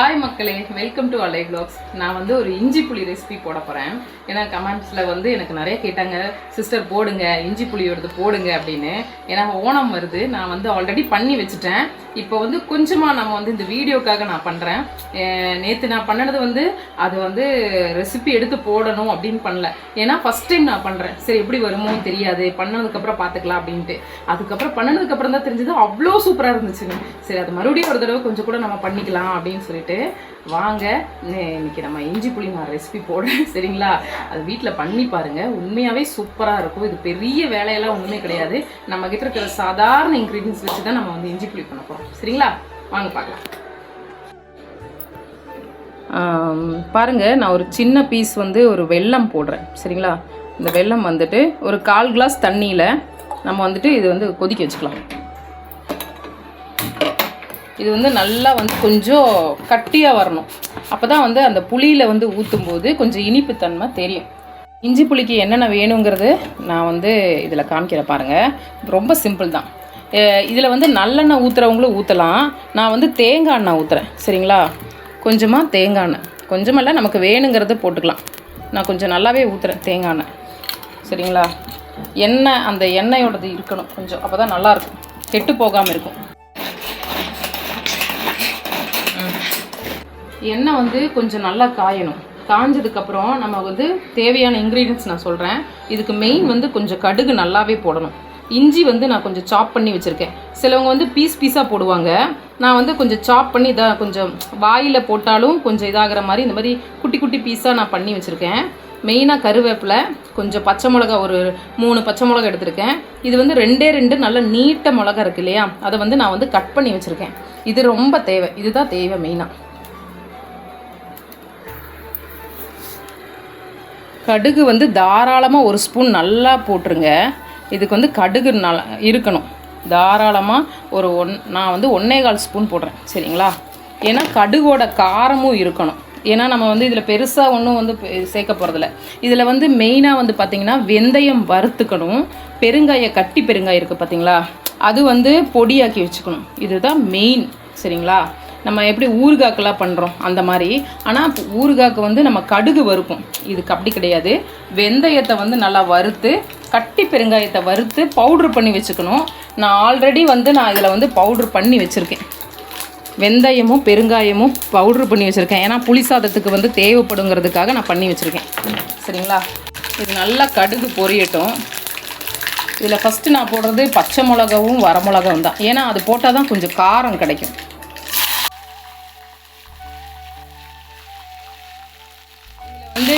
Hi மக்களே, welcome to அலை vlogs. நான் வந்து ஒரு இஞ்சி புளி ரெசிபி போட போகிறேன். ஏன்னா கமெண்ட்ஸில் வந்து எனக்கு நிறைய கேட்டாங்க, சிஸ்டர் போடுங்க இஞ்சி புளியோடது போடுங்க அப்படின்னு. ஏன்னா ஓணம் வருது, நான் வந்து ஆல்ரெடி பண்ணி வச்சுட்டேன். இப்போ வந்து கொஞ்சமாக நம்ம வந்து இந்த வீடியோக்காக நான் பண்ணுறேன். நேற்று நான் பண்ணது வந்து அது வந்து ரெசிபி எடுத்து போடணும் அப்படின்னு பண்ணல. ஏன்னா ஃபஸ்ட் டைம் நான் பண்ணுறேன். சரி எப்படி வருமோன்னு தெரியாது, பண்ணதுக்கப்புறம் பார்த்துக்கலாம் அப்படின்ட்டு. அதுக்கப்புறம் பண்ணதுக்கப்புறம் தான் தெரிஞ்சது அவ்வளோ சூப்பராக இருந்துச்சுங்க. சரி அது மறுபடியும் ஒரு தடவை கொஞ்சம் கூட நம்ம பண்ணிக்கலாம் அப்படின்னு சொல்லிட்டு வாங்க இன்னைக்கு நம்ம இஞ்சி புளி நான் ரெசிபி போடுறேன். சரிங்களா, அது வீட்டில் பண்ணி பாருங்கள், உண்மையாகவே சூப்பராக இருக்கும். இது பெரிய வேலையெல்லாம் ஒன்றுமே கிடையாது. நம்ம கிட்ட இருக்கிற சாதாரண இன்க்ரீடியன்ஸ் வச்சு தான் நம்ம வந்து இஞ்சி புளி பண்ண போகிறோம். சரிங்களா, வாங்க பார்க்கலாம். பாருங்கள், நான் ஒரு சின்ன பீஸ் வந்து ஒரு வெல்லம் போடுறேன். சரிங்களா, இந்த வெல்லம் வந்துட்டு ஒரு 1/4 கிளாஸ் தண்ணியில் நம்ம வந்துட்டு இது வந்து கொதிக்க வச்சுக்கலாம். இது வந்து நல்லா வந்து கொஞ்சம் கட்டியாக வரணும். அப்போ தான் வந்து அந்த புளியில் வந்து ஊற்றும் போது கொஞ்சம் இனிப்புத்தன்மை தெரியும். இஞ்சி புளிக்கு என்னென்ன வேணுங்கிறது நான் வந்து இதில் காமிக்கிற பாருங்கள். ரொம்ப சிம்பிள் தான். இதில் வந்து நல்லெண்ணெய் ஊற்றுறவங்களும் ஊற்றலாம். நான் வந்து தேங்காய் எண்ணெய் ஊற்றுறேன். சரிங்களா, கொஞ்சமாக தேங்காய் எண்ணெய், கொஞ்சமெல்லாம் நமக்கு வேணுங்கிறத போட்டுக்கலாம். நான் கொஞ்சம் நல்லாவே ஊற்றுறேன் தேங்காய் எண்ணெய். சரிங்களா, எண்ணெய் அந்த எண்ணெயோடது இருக்கணும் கொஞ்சம், அப்போ தான் நல்லாயிருக்கும், கெட்டு போகாமல் இருக்கும். எண்ணெய் வந்து கொஞ்சம் நல்லா காயணும். காஞ்சதுக்கப்புறம் நம்ம வந்து தேவையான இன்க்ரீடியன்ட்ஸ் நான் சொல்கிறேன். இதுக்கு மெயின் வந்து கொஞ்சம் கடுகு நல்லாவே போடணும். இஞ்சி வந்து நான் கொஞ்சம் சாப் பண்ணி வச்சுருக்கேன். சிலவங்க வந்து பீஸாக போடுவாங்க. நான் வந்து கொஞ்சம் சாப் பண்ணி இதாக கொஞ்சம் வாயில் போட்டாலும் கொஞ்சம் இதாகிற மாதிரி இந்த மாதிரி குட்டி குட்டி பீஸாக நான் பண்ணி வச்சுருக்கேன். மெயினாக கருவேப்பிலை, கொஞ்சம் பச்சை மிளகா, ஒரு 3 பச்சை மிளகா எடுத்திருக்கேன். இது வந்து 2 நல்ல நீட்ட மிளகா இருக்குது இல்லையா, அதை வந்து நான் வந்து கட் பண்ணி வச்சுருக்கேன். இது ரொம்ப தேவை, இதுதான் தேவை மெயினாக. கடுகு வந்து தாராளமாக 1 ஸ்பூன் நல்லா போட்டுருங்க. இதுக்கு வந்து கடுகு நல்லா இருக்கணும் தாராளமாக. நான் வந்து 1.25 ஸ்பூன் போடுறேன். சரிங்களா, ஏன்னா கடுகோட காரமும் இருக்கணும். ஏன்னா நம்ம வந்து இதில் பெருசாக ஒன்றும் வந்து சேர்க்க போகிறதில்ல. இதில் வந்து மெயினாக வந்து பார்த்திங்கன்னா வெந்தயம் வறுத்துக்கணும். கட்டி பெருங்காயம் இருக்குது பார்த்திங்களா, அது வந்து பொடியாக்கி வச்சுக்கணும். இதுதான் மெயின். சரிங்களா, நம்ம எப்படி ஊறுகாக்கெல்லாம் பண்ணுறோம் அந்த மாதிரி. ஆனால் ஊறுகாக்கு வந்து நம்ம கடுகு வறுப்போம், இதுக்கு அப்படி கிடையாது. வெந்தயத்தை வந்து நல்லா வறுத்து, கட்டி பெருங்காயத்தை வறுத்து பவுட்ரு பண்ணி வச்சுக்கணும். நான் ஆல்ரெடி வந்து நான் இதில் வந்து பவுட்ரு பண்ணி வச்சுருக்கேன். வெந்தயமும் பெருங்காயமும் பவுட்ரு பண்ணி வச்சுருக்கேன். ஏன்னா புளி சாதத்துக்கு வந்து தேவைப்படுங்கிறதுக்காக நான் பண்ணி வச்சுருக்கேன். சரிங்களா, இது நல்லா கடுகு பொரியட்டும். இதில் ஃபஸ்ட்டு நான் போடுறது பச்சை மிளகாவும் வரமிளகாவும் தான். ஏன்னா அது போட்டால் தான் கொஞ்சம் காரம் கிடைக்கும். வந்து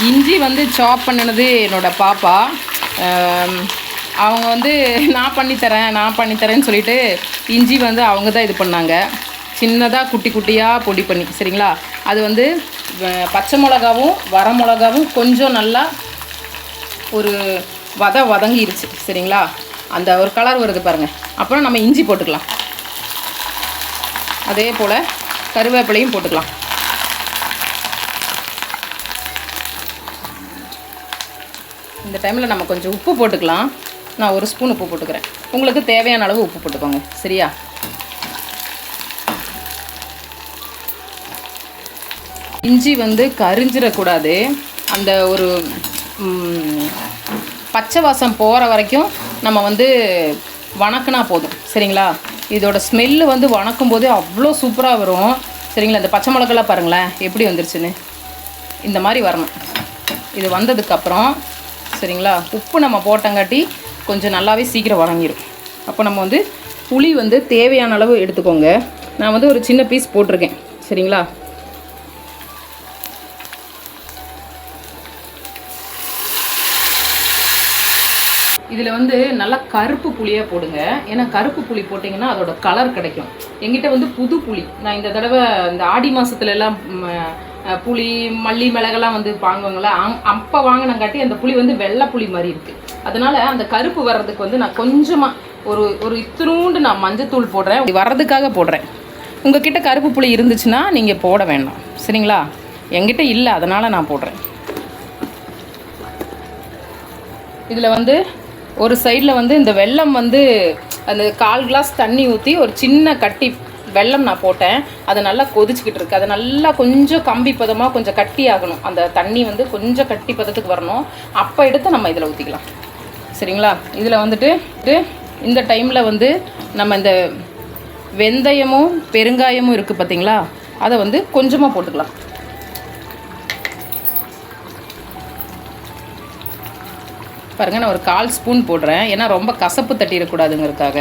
இஞ்சி வந்து சாப் பண்ணினது என்னோடய பாப்பா. அவங்க வந்து நான் பண்ணித்தரேன்னு சொல்லிட்டு இஞ்சி வந்து அவங்க தான் இது பண்ணாங்க, சின்னதாக குட்டி குட்டியாக பொடி பண்ணி. சரிங்களா, அது வந்து பச்சை மிளகாவும் வரமிளகாவும் கொஞ்சம் நல்லா ஒரு வதங்கிருச்சு. சரிங்களா, அந்த ஒரு கலர் வருது பாருங்கள். அப்புறம் நம்ம இஞ்சி போட்டுக்கலாம். அதே போல் கருவேப்பிலையும் போட்டுக்கலாம். இந்த டைமில் நம்ம கொஞ்சம் உப்பு போட்டுக்கலாம். நான் 1 ஸ்பூன் உப்பு போட்டுக்கிறேன். உங்களுக்கு தேவையான அளவு உப்பு போட்டுக்கோங்க. சரியா, இஞ்சி வந்து கரிஞ்சிடக்கூடாது. அந்த ஒரு பச்சை வாசம் போகிற வரைக்கும் நம்ம வந்து வணக்கினா போதும். சரிங்களா, இதோட ஸ்மெல்லு வந்து வணக்கும் போது அவ்வளோ சூப்பராக வரும். சரிங்களா, இந்த பச்சை மிளகாலாம் பாருங்களேன் எப்படி வந்துருச்சுன்னு. இந்த மாதிரி வரணும். இது வந்ததுக்கப்புறம் சரிங்களா, உப்பு நம்ம போட்டங்காட்டி கொஞ்சம் நல்லாவே சீக்கிரம் வதங்கிடும். அப்போ நம்ம வந்து புளி வந்து தேவையான அளவு எடுத்துக்கோங்க. நான் வந்து ஒரு சின்ன பீஸ் போட்டிருக்கேன். சரிங்களா, இதில் வந்து நல்லா கருப்பு புளியாக போடுங்க. ஏன்னா கருப்பு புளி போட்டிங்கன்னா அதோட கலர் கிடைக்கும். எங்கிட்ட வந்து புது புளி, நான் இந்த தடவை இந்த ஆடி மாதத்துலலாம் புளி மல்லி மிளகெல்லாம் வந்து வாங்குவாங்களா, அப்போ வாங்கினங்காட்டி அந்த புளி வந்து வெள்ளை புளி மாதிரி இருக்குது. அதனால் அந்த கருப்பு வர்றதுக்கு வந்து நான் கொஞ்சமாக ஒரு இத்தினூண்டு நான் மஞ்சத்தூள் போடுறேன். வர்றதுக்காக போடுறேன். உங்கள் கிட்ட கருப்பு புளி இருந்துச்சுன்னா நீங்கள் போட வேண்டாம். சரிங்களா, என்கிட்ட இல்லை, அதனால் நான் போடுறேன். இதில் வந்து ஒரு சைடில் வந்து இந்த வெல்லம் வந்து அந்த 1/4 கிளாஸ் தண்ணி ஊற்றி ஒரு சின்ன கட்டி வெல்லம் நான் போட்டேன். அது நல்லா கொதிச்சுக்கிட்டு இருக்குது. அது நல்லா கொஞ்சம் கம்பி பதமாக கொஞ்சம் கட்டி ஆகணும். அந்த தண்ணி வந்து கொஞ்சம் கட்டி பதத்துக்கு வரணும். அப்போ எடுத்து நம்ம இதில் ஊற்றிக்கலாம். சரிங்களா? இதில் வந்துட்டு இந்த டைமில் வந்து நம்ம இந்த வெந்தயமும் பெருங்காயமும் இருக்குது பார்த்தீங்களா, அதை வந்து கொஞ்சமாக போட்டுக்கலாம். பாருங்கள், நான் ஒரு 1/4 ஸ்பூன் போடுறேன். ஏன்னா ரொம்ப கசப்பு தட்டிடக்கூடாதுங்கிறதுக்காக.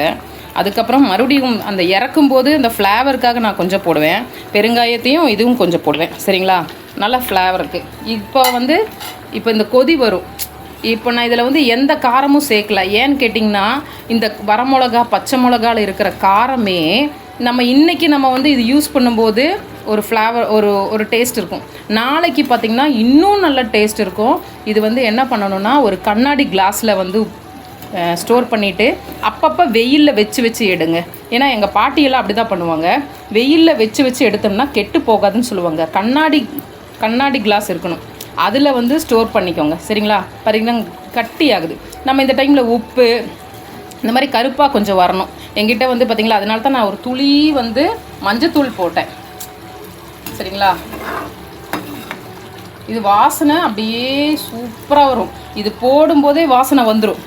அதுக்கப்புறம் மறுபடியும் அந்த இறக்கும்போது இந்த ஃப்ளேவருக்காக நான் கொஞ்சம் போடுவேன். பெருங்காயத்தையும் இதுவும் கொஞ்சம் போடுவேன். சரிங்களா? நல்லா ஃப்ளேவருக்கு. இப்போ இந்த கொதி வரும். இப்போ நான் இதில் வந்து எந்த காரமும் சேர்க்கல. ஏன்னு கேட்டிங்கன்னா, இந்த வரமிளகா பச்சை மிளகாவில் இருக்கிற காரமே இன்றைக்கி நம்ம வந்து இது யூஸ் பண்ணும்போது ஒரு ஃப்ளேவர் ஒரு டேஸ்ட் இருக்கும். நாளைக்கு பார்த்திங்கன்னா இன்னும் நல்ல டேஸ்ட் இருக்கும். இது வந்து என்ன பண்ணணும்னா, ஒரு கண்ணாடி கிளாஸில் வந்து ஸ்டோர் பண்ணிவிட்டு அப்பப்போ வெயிலில் வச்சு எடுங்க. ஏன்னா எங்கள் பாட்டியெல்லாம் அப்படி தான் பண்ணுவாங்க. வெயிலில் வச்சு எடுத்தோம்னா கெட்டு போகாதுன்னு சொல்லுவாங்க. கண்ணாடி கிளாஸ் இருக்கணும், அதில் வந்து ஸ்டோர் பண்ணிக்கோங்க. சரிங்களா? பாருங்கன்னா கட்டி ஆகுது. நம்ம இந்த டைமில் உப்பு இந்த மாதிரி கருப்பாக கொஞ்சம் வரணும். என்கிட்ட வந்து பார்த்திங்களா, அதனால தான் நான் ஒரு துளி வந்து மஞ்சத்தூள் போட்டேன். சரிங்களா? இது வாசனை அப்படியே சூப்பராக வரும். இது போடும்போதே வாசனை வந்துடும்.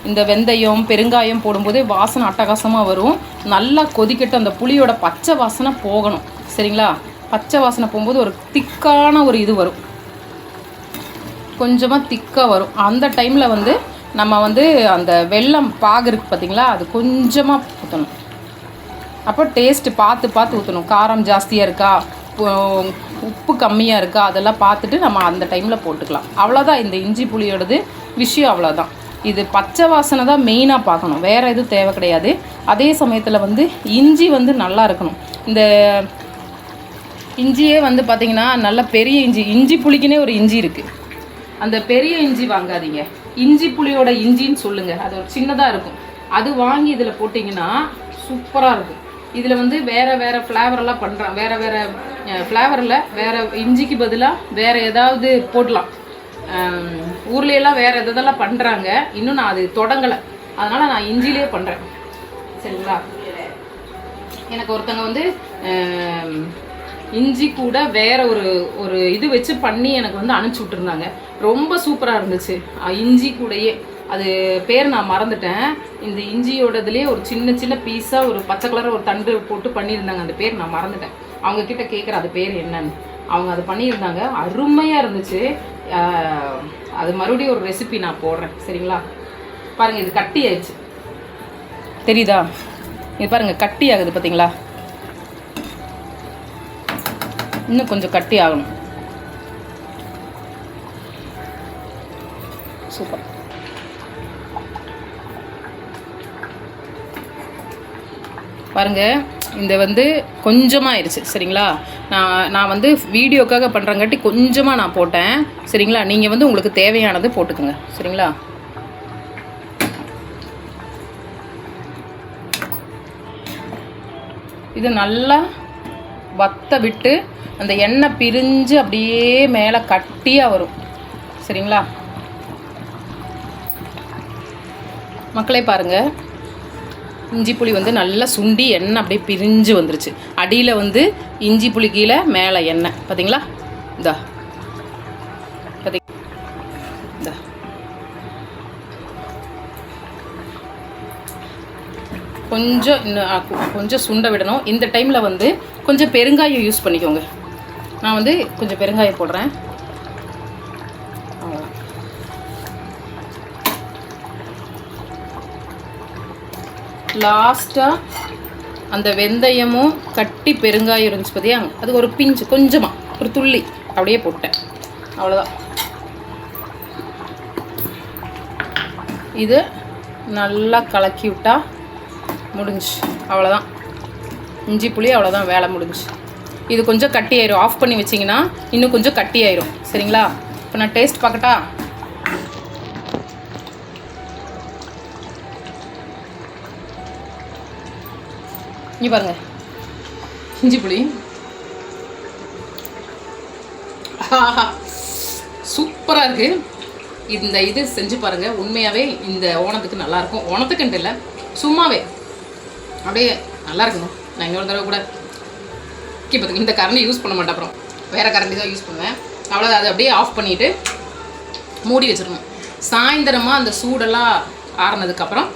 இந்த வெந்தயம் பெருங்காயம் போடும்போதே வாசனை அட்டகாசமாக வரும். நல்லா கொதிக்கட்டும். அந்த புளியோட பச்சை வாசனை போகணும். சரிங்களா? பச்சை வாசனை போகும்போது ஒரு திக்கான ஒரு இது வரும், கொஞ்சமாக திக்காக வரும். அந்த டைமில் வந்து நம்ம வந்து அந்த வெல்லம் பாகு இருக்குது பார்த்திங்களா, அது கொஞ்சமாக ஊற்றணும். அப்போ டேஸ்ட்டு பார்த்து ஊற்றணும். காரம் ஜாஸ்தியாக இருக்கா, உப்பு கம்மியாக இருக்கா, அதெல்லாம் பார்த்துட்டு நம்ம அந்த டைமில் போட்டுக்கலாம். அவ்வளோதான் இந்த இஞ்சி புளியோடது விஷயம். அவ்வளோதான். இது பச்சை வாசனை தான் மெயினாக பார்க்கணும், வேறு எதுவும் தேவை கிடையாது. அதே சமயத்தில் வந்து இஞ்சி வந்து நல்லா இருக்கணும். இந்த இஞ்சியே வந்து பார்த்திங்கன்னா நல்ல பெரிய இஞ்சி புளிக்குனே ஒரு இஞ்சி இருக்குது. அந்த பெரிய இஞ்சி வாங்காதீங்க, இஞ்சி புளியோட இஞ்சின்னு சொல்லுங்கள். அது ஒரு சின்னதாக இருக்கும். அது வாங்கி இதில் போட்டிங்கன்னா சூப்பராக இருக்கும். இதில் வந்து வேறு ஃப்ளேவரெல்லாம் பண்ணுறான். வேறு ஃப்ளேவரில் வேறு இஞ்சிக்கு பதிலாக வேறு ஏதாவது போடலாம். ஊர்லையெல்லாம் வேறு எதெல்லாம் பண்ணுறாங்க. இன்னும் நான் அது தொடங்கலை. அதனால் நான் இஞ்சிலே பண்ணுறேன். சரிங்களா? எனக்கு ஒருத்தங்க வந்து இஞ்சி கூட வேறு ஒரு இது வச்சு பண்ணி எனக்கு வந்து அனுப்பிச்சி விட்டுருந்தாங்க. ரொம்ப சூப்பராக இருந்துச்சு. இஞ்சி கூடயே அது பேர் நான் மறந்துட்டேன். இந்த இஞ்சியோடதுலேயே ஒரு சின்ன பீஸாக ஒரு பச்சை கலர் ஒரு தண்டு போட்டு பண்ணியிருந்தாங்க. அந்த பேர் நான் மறந்துட்டேன். அவங்கக்கிட்ட கேட்குற அது பேர் என்னன்னு. அவங்க அது பண்ணியிருந்தாங்க. அருமையாக இருந்துச்சு. அது மறுபடியும் ஒரு ரெசிபி நான் போடுறேன். சரிங்களா? பாருங்கள், இது கட்டி ஆயிடுச்சு. தெரியுதா? இது பாருங்கள், கட்டி ஆகுது பார்த்தீங்களா? இன்னும் கொஞ்சம் கட்டி ஆகணும். சூப்பர். பாருங்கள், இந்த வந்து கொஞ்சமாக ஆயிடுச்சு. சரிங்களா? நான் வந்து வீடியோக்காக பண்ணுறங்காட்டி கொஞ்சமாக நான் போட்டேன். சரிங்களா? நீங்கள் வந்து உங்களுக்கு தேவையானது போட்டுக்கோங்க. சரிங்களா? இது நல்லா வத்த விட்டு அந்த எண்ணெய் பிரிஞ்சு அப்படியே மேலே கட்டியாக வரும். சரிங்களா? மக்களே பாருங்கள், இஞ்சி புளி வந்து நல்லா சுண்டி எண்ணெய் அப்படியே பிரிஞ்சு வந்துருச்சு. அடியில் வந்து இஞ்சி புளி, கீழே மேலே எண்ணெய். பார்த்தீங்களா? இதா இதா கொஞ்சம் கொஞ்சம் சுண்ட விடணும். இந்த டைமில் வந்து கொஞ்சம் பெருங்காயம் யூஸ் பண்ணிக்கோங்க. நான் வந்து கொஞ்சம் பெருங்காயம் போடுறேன். லாஸ்ட்டாக அந்த வெந்தயமும் கட்டி பெருங்காயம் இருந்துச்சு பார்த்தியா, அது ஒரு பிஞ்சு கொஞ்சமாக ஒரு துள்ளி அப்படியே போட்டேன். அவ்வளோதான். இது நல்லா கலக்கி விட்டால் முடிஞ்சு. அவ்வளோதான், இஞ்சி புளி அவ்வளோதான், வேலை முடிஞ்சு. இது கொஞ்சம் கட்டி ஆயிரும். ஆஃப் பண்ணி வச்சிங்கன்னா இன்னும் கொஞ்சம் கட்டி ஆயிரும். சரிங்களா? இப்போ நான் டேஸ்ட் பார்க்கட்டா? இங்கே பாருங்கள், இஞ்சி புளி சூப்பராக இருக்குது. இந்த இது செஞ்சு பாருங்கள். உண்மையாகவே இந்த ஓணத்துக்கு நல்லாயிருக்கும். ஓணத்துக்குன்ட்டு இல்லை, சும்மாவே அப்படியே நல்லா இருக்குங்க. நான் இன்னொரு தடவை கூட இப்போ இந்த கரண்டி யூஸ் பண்ண மாட்டேன், அப்புறம் வேறு கரண்டி தான் யூஸ் பண்ணுவேன். அவ்வளோதான். அதை அப்படியே ஆஃப் பண்ணிவிட்டு மூடி வச்சிடணும். சாயந்தரமாக அந்த சூடெல்லாம் ஆறுனதுக்கப்புறம்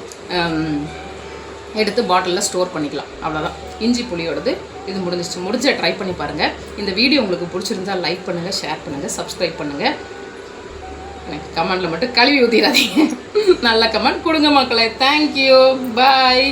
எடுத்து பாட்டிலில் ஸ்டோர் பண்ணிக்கலாம். அவ்வளோதான் இஞ்சி புளியோடது இது முடிஞ்ச ட்ரை பண்ணி பாருங்கள். இந்த வீடியோ உங்களுக்கு பிடிச்சிருந்தால் லைக் பண்ணுங்கள், ஷேர் பண்ணுங்கள், சப்ஸ்கிரைப் பண்ணுங்கள். எனக்கு கமெண்டில் மட்டும் கழுவி ஊற்றிடாதீங்க. நல்ல கமெண்ட் கொடுங்க மக்களே. தேங்க்யூ, பாய்.